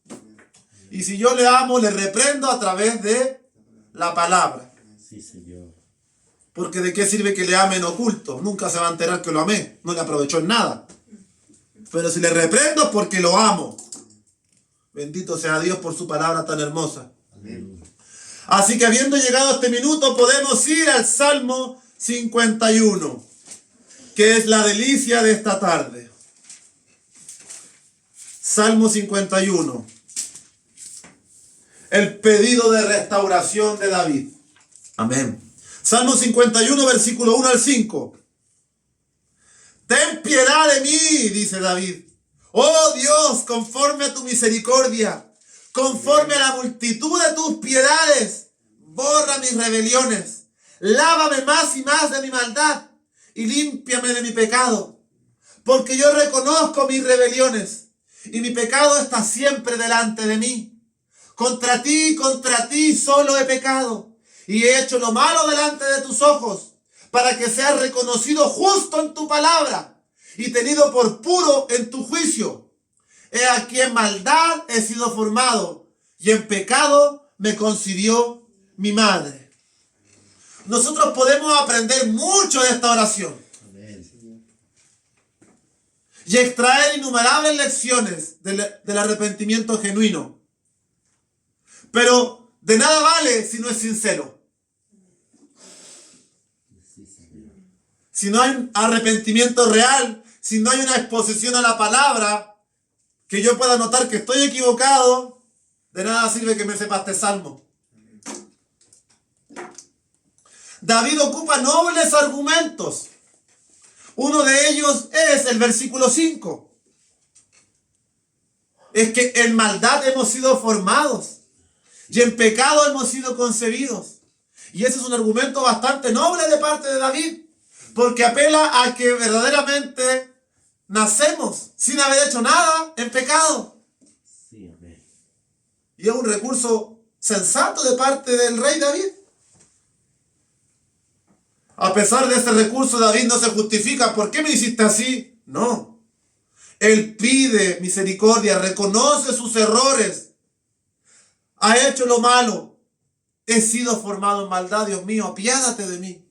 Y si yo le amo, le reprendo a través de la palabra. Sí, Señor. Porque de qué sirve que le ame en oculto. Nunca se va a enterar que lo amé. No le aprovechó en nada. Pero si le reprendo es porque lo amo. Bendito sea Dios por su palabra tan hermosa. Amén. Así que habiendo llegado a este minuto podemos ir al Salmo 51, que es la delicia de esta tarde. Salmo 51. El pedido de restauración de David. Amén. Salmo 51, versículo 1 al 5. Ten piedad de mí, dice David. Oh Dios, conforme a tu misericordia, conforme a la multitud de tus piedades, borra mis rebeliones. Lávame más y más de mi maldad y límpiame de mi pecado. Porque yo reconozco mis rebeliones y mi pecado está siempre delante de mí. Contra ti solo he pecado y he hecho lo malo delante de tus ojos, para que seas reconocido justo en tu palabra y tenido por puro en tu juicio. He aquí en maldad he sido formado y en pecado me concibió mi madre. Nosotros podemos aprender mucho de esta oración Amén. y extraer innumerables lecciones del arrepentimiento genuino. Pero de nada vale si no es sincero. Sí, Señor. Si no hay arrepentimiento real, si no hay una exposición a la palabra, que yo pueda notar que estoy equivocado, de nada sirve que me sepa este salmo. David ocupa nobles argumentos. Uno de ellos es el versículo 5. Es que en maldad hemos sido formados y en pecado hemos sido concebidos. Y ese es un argumento bastante noble de parte de David, porque apela a que verdaderamente nacemos sin haber hecho nada en pecado. Sí, amén. Y es un recurso sensato de parte del rey David. A pesar de ese recurso, David no se justifica. ¿Por qué me hiciste así? No. Él pide misericordia, reconoce sus errores. Ha hecho lo malo. He sido formado en maldad, Dios mío, apiádate de mí.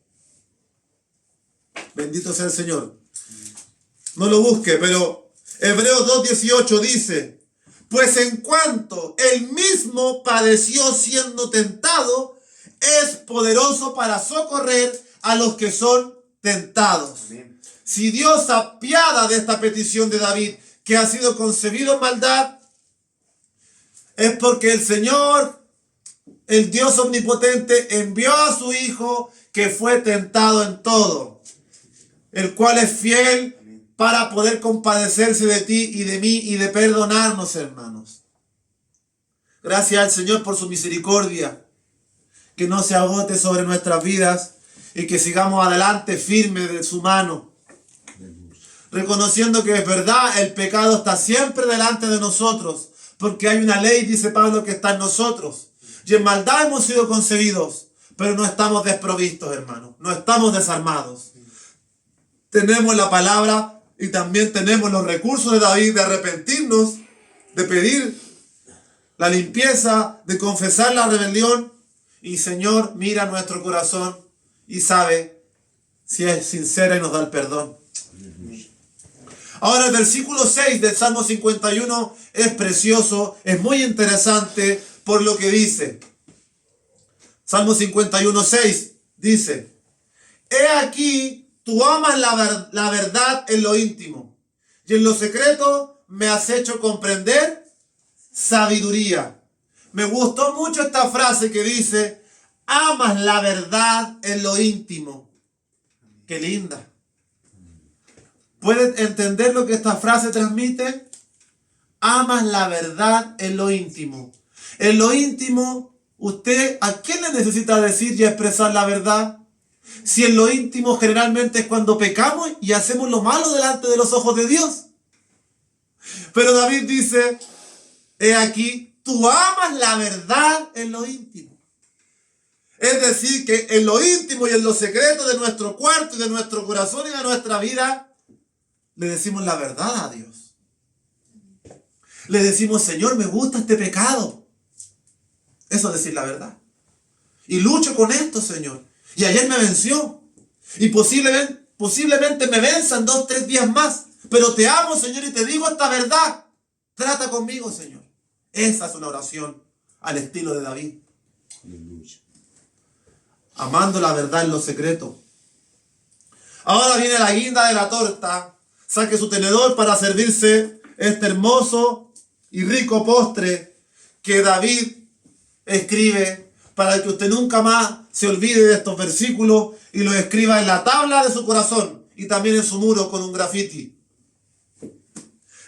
Bendito sea el Señor. No lo busque, pero Hebreos 2:18 dice: pues en cuanto él mismo padeció siendo tentado, es poderoso para socorrer a los que son tentados. Amén. Si Dios se apiada de esta petición de David, que ha sido concebido en maldad, es porque el Señor, el Dios omnipotente, envió a su Hijo que fue tentado en todo, el cual es fiel para poder compadecerse de ti y de mí y de perdonarnos, hermanos. Gracias al Señor por su misericordia, que no se agote sobre nuestras vidas y que sigamos adelante firmes de su mano, reconociendo que es verdad, el pecado está siempre delante de nosotros, porque hay una ley, dice Pablo, que está en nosotros. Y en maldad hemos sido concebidos, pero no estamos desprovistos, hermanos. No estamos desarmados. Tenemos la palabra y también tenemos los recursos de David de arrepentirnos, de pedir la limpieza, de confesar la rebelión. Y Señor mira nuestro corazón y sabe si es sincera y nos da el perdón. Ahora el versículo 6 del Salmo 51 es precioso, es muy interesante por lo que dice. Salmo 51, 6 dice: He aquí, tú amas la verdad en lo íntimo, y en lo secreto me has hecho comprender sabiduría. Me gustó mucho esta frase que dice: amas la verdad en lo íntimo. Qué linda. ¿Pueden entender lo que esta frase transmite? Amas la verdad en lo íntimo. En lo íntimo, ¿usted a quién le necesita decir y expresar la verdad? Si en lo íntimo generalmente es cuando pecamos y hacemos lo malo delante de los ojos de Dios. Pero David dice: he aquí, tú amas la verdad en lo íntimo. Es decir, que en lo íntimo y en lo secreto de nuestro cuarto y de nuestro corazón y de nuestra vida, le decimos la verdad a Dios. Le decimos: Señor, me gusta este pecado. Eso es decir la verdad. Y lucho con esto, Señor. Y ayer me venció. Y posiblemente me venzan 2, 3 días más. Pero te amo, Señor, y te digo esta verdad. Trata conmigo, Señor. Esa es una oración al estilo de David. Aleluya. Amando la verdad en lo secreto. Ahora viene la guinda de la torta. Saque su tenedor para servirse este hermoso y rico postre que David escribe para que usted nunca más se olvide de estos versículos y los escriba en la tabla de su corazón y también en su muro con un grafiti.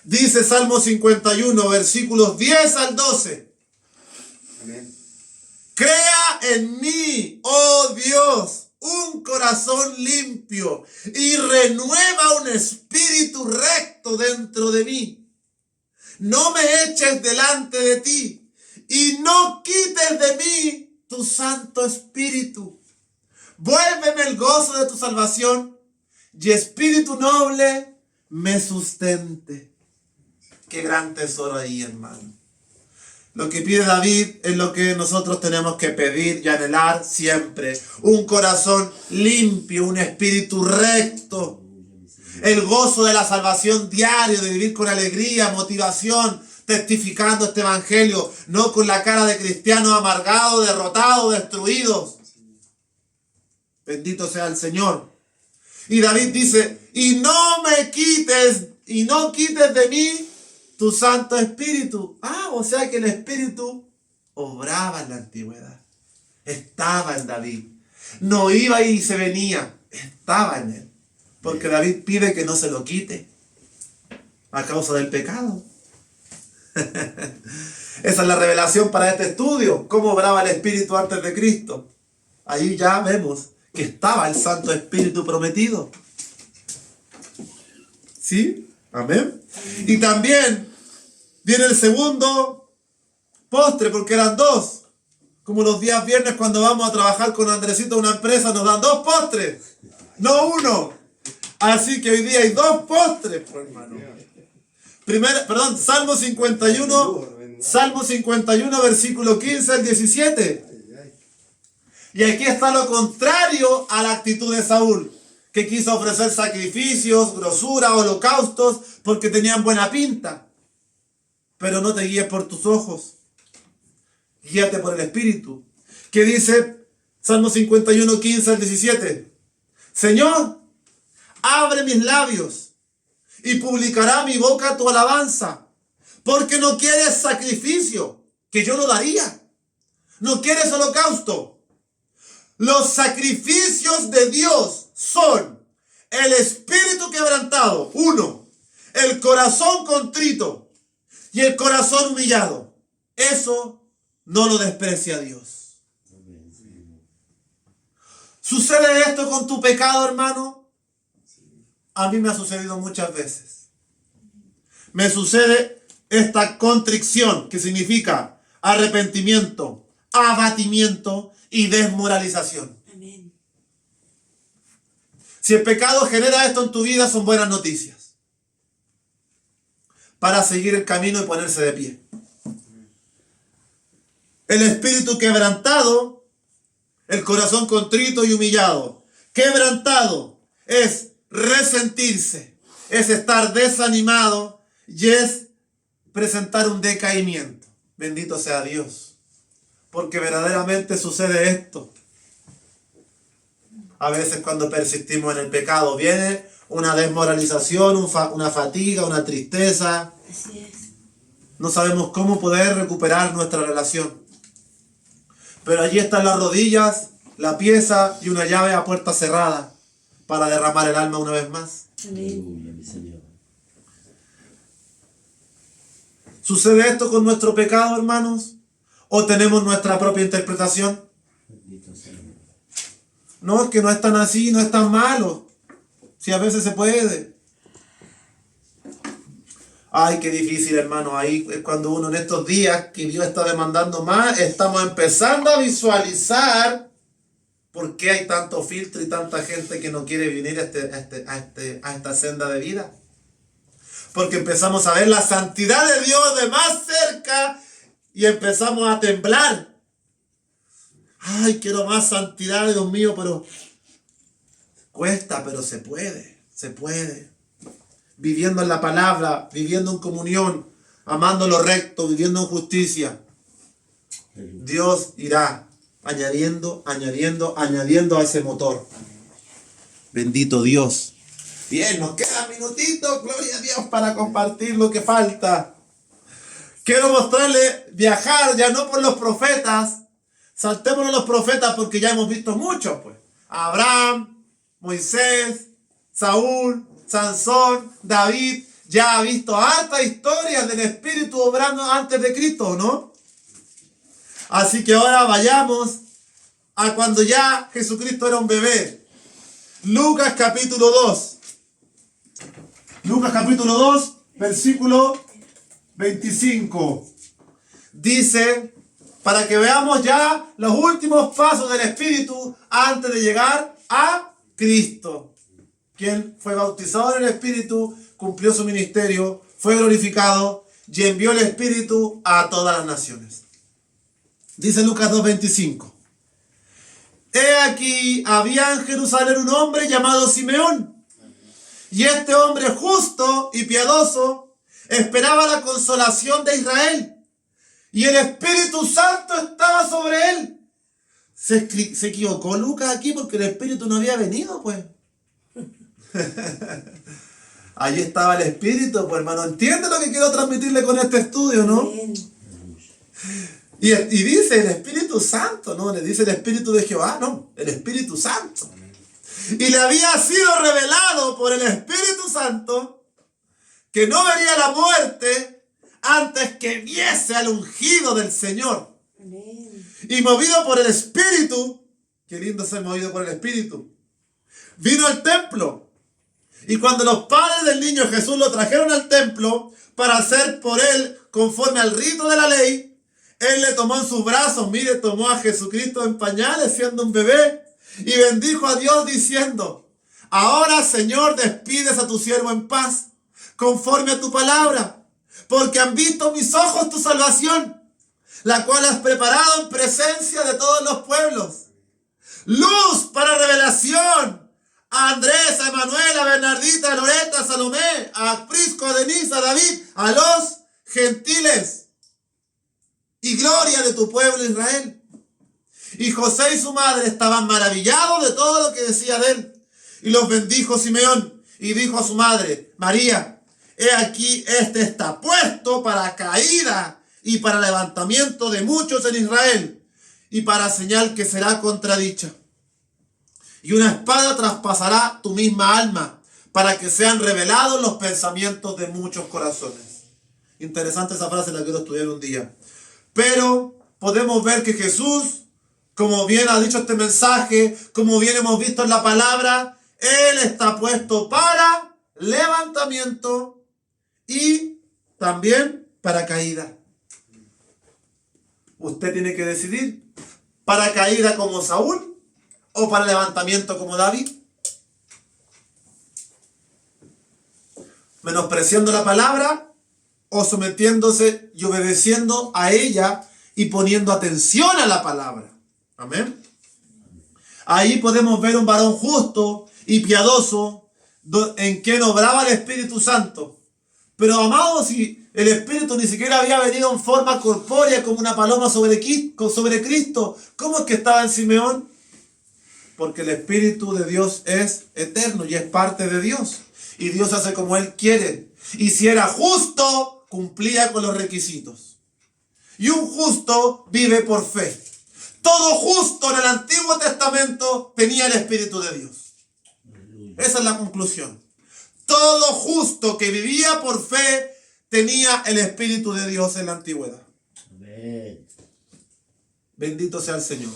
Dice Salmo 51, versículos 10 al 12. Amén. Crea en mí, oh Dios, un corazón limpio y renueva un espíritu recto dentro de mí. No me eches delante de ti y no quites de mí tu Santo Espíritu. Vuélveme el gozo de tu salvación y espíritu noble me sustente. Qué gran tesoro ahí, hermano. Lo que pide David es lo que nosotros tenemos que pedir y anhelar siempre. Un corazón limpio, un espíritu recto. El gozo de la salvación diario, de vivir con alegría, motivación, testificando este evangelio. No con la cara de cristianos amargados, derrotados, destruidos. Bendito sea el Señor. Y David dice: y no me quites, y no quites de mí tu Santo Espíritu. O sea que el Espíritu obraba en la antigüedad. Estaba en David. No iba y se venía. Estaba en él. Porque David pide que no se lo quite. A causa del pecado. Esa es la revelación para este estudio. Cómo obraba el Espíritu antes de Cristo. Ahí ya vemos que estaba el Santo Espíritu prometido. ¿Sí? Amén. Y también viene el segundo postre, porque eran 2. Como los días viernes cuando vamos a trabajar con Andresito en una empresa, nos dan 2 postres, no 1. Así que hoy día hay 2 postres, pues, hermano. Salmo 51, versículo 15 al 17. Y aquí está lo contrario a la actitud de Saúl, que quiso ofrecer sacrificios, grosura, holocaustos, porque tenían buena pinta. Pero no te guíes por tus ojos, guíate por el Espíritu. ¿Qué dice Salmo 51, 15 al 17? Señor, Abre mis labios y publicará mi boca tu alabanza. Porque no quieres sacrificio, que yo lo daría. No quieres holocausto. Los sacrificios de Dios son el espíritu quebrantado, 1, el corazón contrito y el corazón humillado. Eso no lo desprecia Dios. Amén, Señor. ¿Sucede esto con tu pecado, hermano? A mí me ha sucedido muchas veces. Me sucede esta contrición, que significa arrepentimiento, abatimiento y desmoralización. Amén. Si el pecado genera esto en tu vida, son buenas noticias para seguir el camino y ponerse de pie. El espíritu quebrantado, el corazón contrito y humillado. Quebrantado es resentirse, es estar desanimado y es presentar un decaimiento. Bendito sea Dios, porque verdaderamente sucede esto. A veces cuando persistimos en el pecado viene una desmoralización, una fatiga, una tristeza. Así es. No sabemos cómo poder recuperar nuestra relación. Pero allí están las rodillas, la pieza y una llave a puerta cerrada para derramar el alma una vez más. Amén. Aleluya, mi Señor. ¿Sucede esto con nuestro pecado, hermanos? ¿O tenemos nuestra propia interpretación? Bendito Señor. No, es que no es tan así, no es tan malo. Si a veces se puede. Ay, qué difícil, hermano. Ahí es cuando uno en estos días que Dios está demandando más, estamos empezando a visualizar por qué hay tanto filtro y tanta gente que no quiere venir a esta senda de vida. Porque empezamos a ver la santidad de Dios de más cerca y empezamos a temblar. Ay, quiero más santidad, Dios mío, pero cuesta, pero se puede, se puede. Viviendo en la palabra, viviendo en comunión, amando lo recto, viviendo en justicia. Aleluya. Dios irá añadiendo a ese motor. Bendito Dios. Bien, nos quedan minutitos, gloria a Dios, para compartir lo que falta. Quiero mostrarle viajar ya no por los profetas. Saltémonos los profetas porque ya hemos visto muchos, pues. Abraham, Moisés, Saúl, Sansón, David. Ya ha visto hartas historias del Espíritu obrando antes de Cristo, ¿no? Así que ahora vayamos a cuando ya Jesucristo era un bebé. Lucas capítulo 2. Lucas capítulo 2, versículo 25. Dice, para que veamos ya los últimos pasos del Espíritu antes de llegar a Cristo. Quien fue bautizado en el Espíritu, cumplió su ministerio, fue glorificado y envió el Espíritu a todas las naciones. Dice Lucas 2:25. He aquí, había en Jerusalén un hombre llamado Simeón. Y este hombre justo y piadoso esperaba la consolación de Israel. Y el Espíritu Santo estaba sobre él. Se equivocó Lucas aquí porque el Espíritu no había venido, pues. Allí estaba el Espíritu, pues, hermano. ¿Entiende lo que quiero transmitirle con este estudio, no? Amén. Y dice el Espíritu Santo, no le dice el Espíritu de Jehová, no, el Espíritu Santo. Y le había sido revelado por el Espíritu Santo que no vería la muerte antes que viese al ungido del Señor. Amén. Y movido por el Espíritu, qué lindo ser movido por el Espíritu, vino al templo. Y cuando los padres del niño Jesús lo trajeron al templo para hacer por él conforme al rito de la ley, él le tomó en sus brazos, mire, tomó a Jesucristo en pañales siendo un bebé y bendijo a Dios diciendo, ahora Señor despides a tu siervo en paz, conforme a tu palabra, porque han visto mis ojos tu salvación, la cual has preparado en presencia de todos los pueblos. Luz para revelación a Andrés, a Emanuel, a Bernardita, a Loreta, a Salomé, a Prisco, a Denise, a David, a los gentiles. Y gloria de tu pueblo Israel. Y José y su madre estaban maravillados de todo lo que decía de él. Y los bendijo Simeón y dijo a su madre, María, he aquí este está puesto para caída y para levantamiento de muchos en Israel y para señal que será contradicha. Y una espada traspasará tu misma alma para que sean revelados los pensamientos de muchos corazones. Interesante esa frase, la quiero estudiar un día. Pero podemos ver que Jesús, como bien ha dicho este mensaje, como bien hemos visto en la palabra, Él está puesto para levantamiento y también para caída. Usted tiene que decidir, para caída como Saúl o para levantamiento como David. Menospreciando la palabra o sometiéndose y obedeciendo a ella y poniendo atención a la palabra. Amén. Ahí podemos ver un varón justo y piadoso en quien obraba el Espíritu Santo. Pero amados, si el Espíritu ni siquiera había venido en forma corpórea como una paloma sobre Cristo, ¿cómo es que estaba en Simeón? Porque el Espíritu de Dios es eterno y es parte de Dios. Y Dios hace como Él quiere. Y si era justo, cumplía con los requisitos. Y un justo vive por fe. Todo justo en el Antiguo Testamento tenía el Espíritu de Dios. Esa es la conclusión. Todo justo que vivía por fe tenía el Espíritu de Dios en la antigüedad. Amén. Bendito sea el Señor.